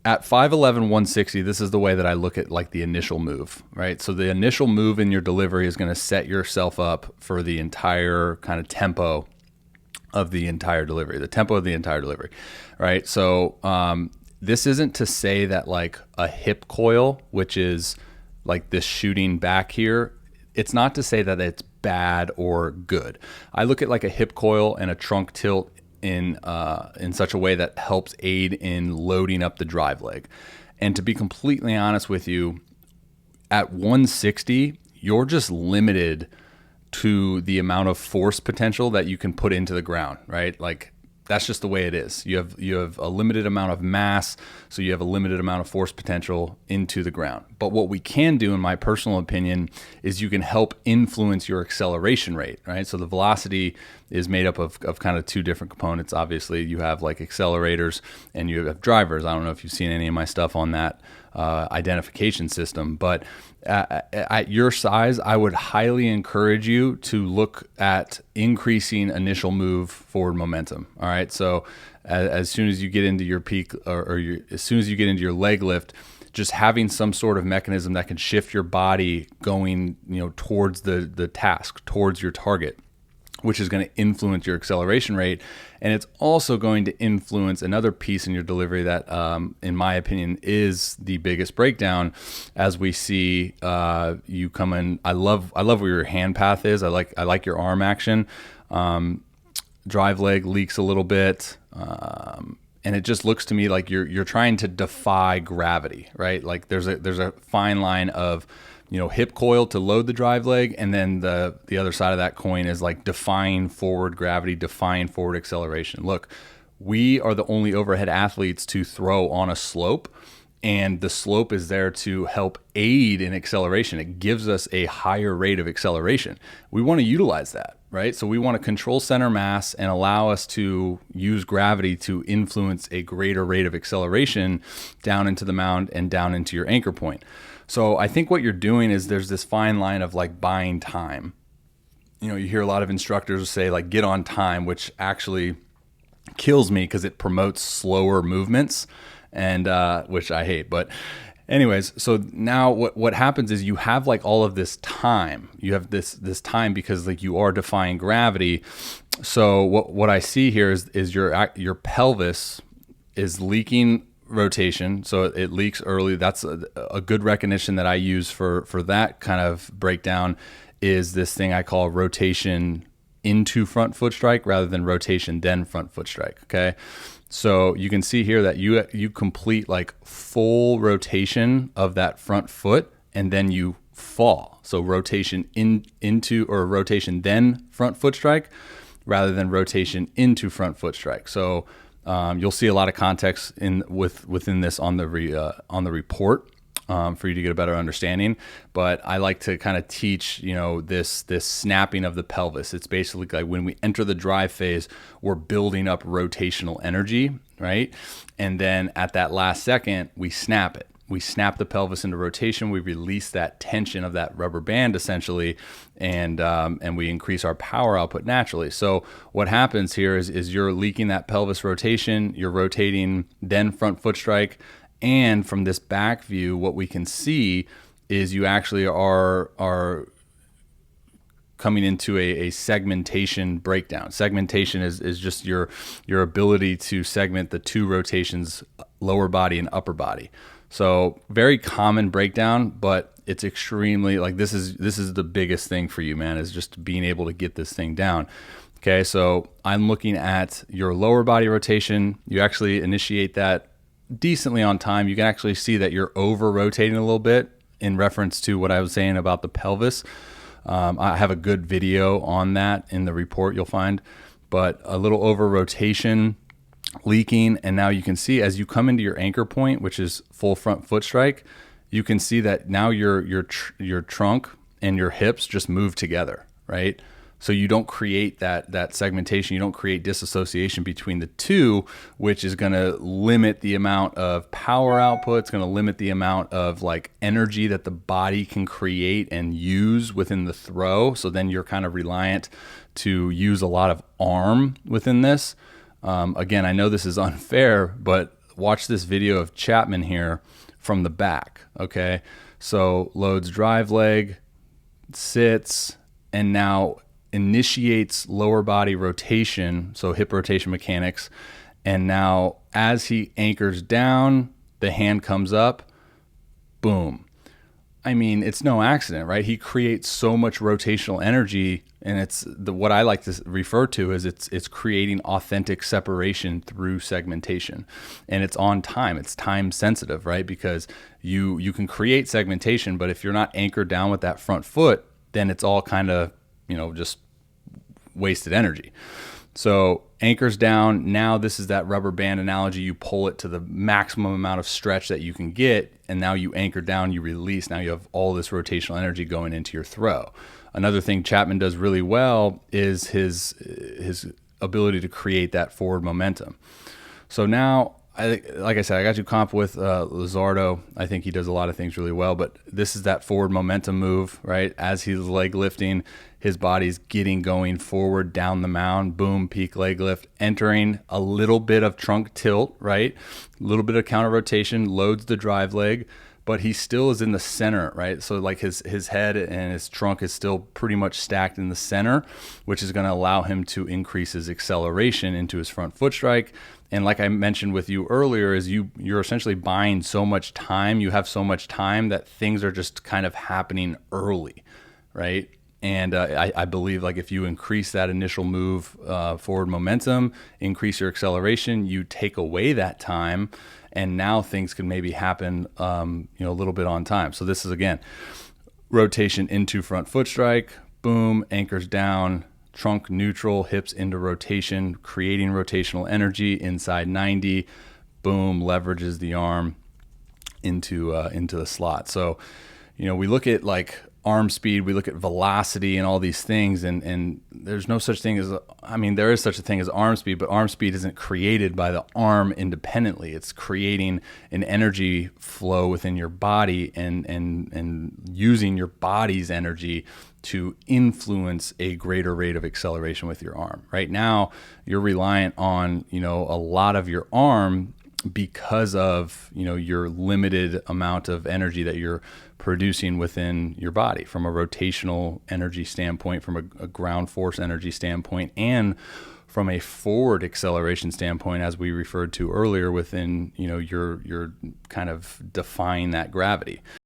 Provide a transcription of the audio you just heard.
at 5'11", 160, this is the way that I look at like the initial move, right? So the initial move in your delivery is going to set yourself up for the entire kind of tempo of the entire delivery, right? So this isn't to say that like a hip coil, which is like this shooting back here, it's not to say that it's bad or good. I look at like a hip coil and a trunk tilt in such a way that helps aid in loading up the drive leg. And to be completely honest with you, at 160, you're just limited to the amount of force potential that you can put into the ground, right? Like that's just the way it is. You have a limited amount of mass, so you have a limited amount of force potential into the ground. But what we can do, in my personal opinion, is you can help influence your acceleration rate, right? So the velocity is made up of kind of two different components. Obviously, you have like accelerators and you have drivers. I don't know if you've seen any of my stuff on that identification system, but at your size, I would highly encourage you to look at increasing initial move forward momentum. All right. So as soon as you get into your peak as soon as you get into your leg lift, just having some sort of mechanism that can shift your body going, towards the task, towards your target, which is going to influence your acceleration rate. And it's also going to influence another piece in your delivery that, in my opinion, is the biggest breakdown. As we see you come in, I love where your hand path is. I like your arm action. Drive leg leaks a little bit. And it just looks to me like you're trying to defy gravity, right? Like there's a fine line of, hip coil to load the drive leg, and then the other side of that coin is like defying forward gravity, defying forward acceleration. Look, we are the only overhead athletes to throw on a slope, and the slope is there to help aid in acceleration. It gives us a higher rate of acceleration. We want to utilize that, right? So we want to control center mass and allow us to use gravity to influence a greater rate of acceleration down into the mound and down into your anchor point. So I think what you're doing is there's this fine line of like buying time. You hear a lot of instructors say like get on time, which actually kills me because it promotes slower movements, and which I hate. But anyways, so now what happens is you have like all of this time. You have this time because like you are defying gravity. So what I see here is your pelvis is leaking rotation, so it leaks early. That's a good recognition that I use for that kind of breakdown is this thing I call rotation into front foot strike rather than rotation then front foot strike. Okay, so you can see here that you complete like full rotation of that front foot and then you fall. So rotation into or rotation then front foot strike rather than rotation into front foot strike. So you'll see a lot of context within this on the report for you to get a better understanding. But I like to kind of teach, this snapping of the pelvis. It's basically like when we enter the drive phase, we're building up rotational energy, right? And then at that last second, we snap it. We snap the pelvis into rotation. We release that tension of that rubber band essentially, and we increase our power output naturally. So what happens here is you're leaking that pelvis rotation. You're rotating then front foot strike, and from this back view, what we can see is you actually are coming into a segmentation breakdown. Segmentation is just your ability to segment the two rotations, lower body and upper body. So very common breakdown, but it's extremely like this is the biggest thing for you, man, is just being able to get this thing down. Okay, so I'm looking at your lower body rotation. You actually initiate that decently on time. You can actually see that you're over rotating a little bit in reference to what I was saying about the pelvis. I have a good video on that in the report you'll find, but a little over rotation, leaking, and now you can see as you come into your anchor point, which is full front foot strike, you can see that now your trunk and your hips just move together, right? So you don't create that segmentation, you don't create disassociation between the two, which is going to limit the amount of power output. It's going to limit the amount of like energy that the body can create and use within the throw. So then you're kind of reliant to use a lot of arm within this. Again, I know this is unfair, but watch this video of Chapman here from the back. Okay. So loads drive leg, sits, and now initiates lower body rotation. So hip rotation mechanics. And now as he anchors down, the hand comes up, boom. I mean, it's no accident, right? He creates so much rotational energy, and it's what I like to refer to as it's creating authentic separation through segmentation, and it's on time. It's time sensitive, right? Because you can create segmentation, but if you're not anchored down with that front foot, then it's all kind of just wasted energy. So anchors down. Now this is that rubber band analogy. You pull it to the maximum amount of stretch that you can get, and now you anchor down, you release. Now you have all this rotational energy going into your throw. Another thing Chapman does really well is his ability to create that forward momentum. So now, like I said, I got you comp with Luzardo. I think he does a lot of things really well, but this is that forward momentum move, right? As he's leg lifting, his body's getting going forward down the mound, boom, peak leg lift, entering a little bit of trunk tilt, right? A little bit of counter rotation, loads the drive leg, but he still is in the center, right? So like his head and his trunk is still pretty much stacked in the center, which is going to allow him to increase his acceleration into his front foot strike. And like I mentioned with you earlier, is you're essentially buying so much time. You have so much time that things are just kind of happening early, right? And I believe like if you increase that initial move forward momentum, increase your acceleration, you take away that time, and now things can maybe happen a little bit on time. So this is, again, rotation into front foot strike, boom, anchors down, trunk neutral, hips into rotation, creating rotational energy inside 90, boom, leverages the arm into the slot. So, we look at like arm speed, we look at velocity and all these things, and there's no such thing as, there is such a thing as arm speed, but arm speed isn't created by the arm independently. It's creating an energy flow within your body and using your body's energy to influence a greater rate of acceleration with your arm. Right now, you're reliant on, a lot of your arm because of, your limited amount of energy that you're producing within your body from a rotational energy standpoint, from a ground force energy standpoint, and from a forward acceleration standpoint, as we referred to earlier, within, you're kind of defying that gravity.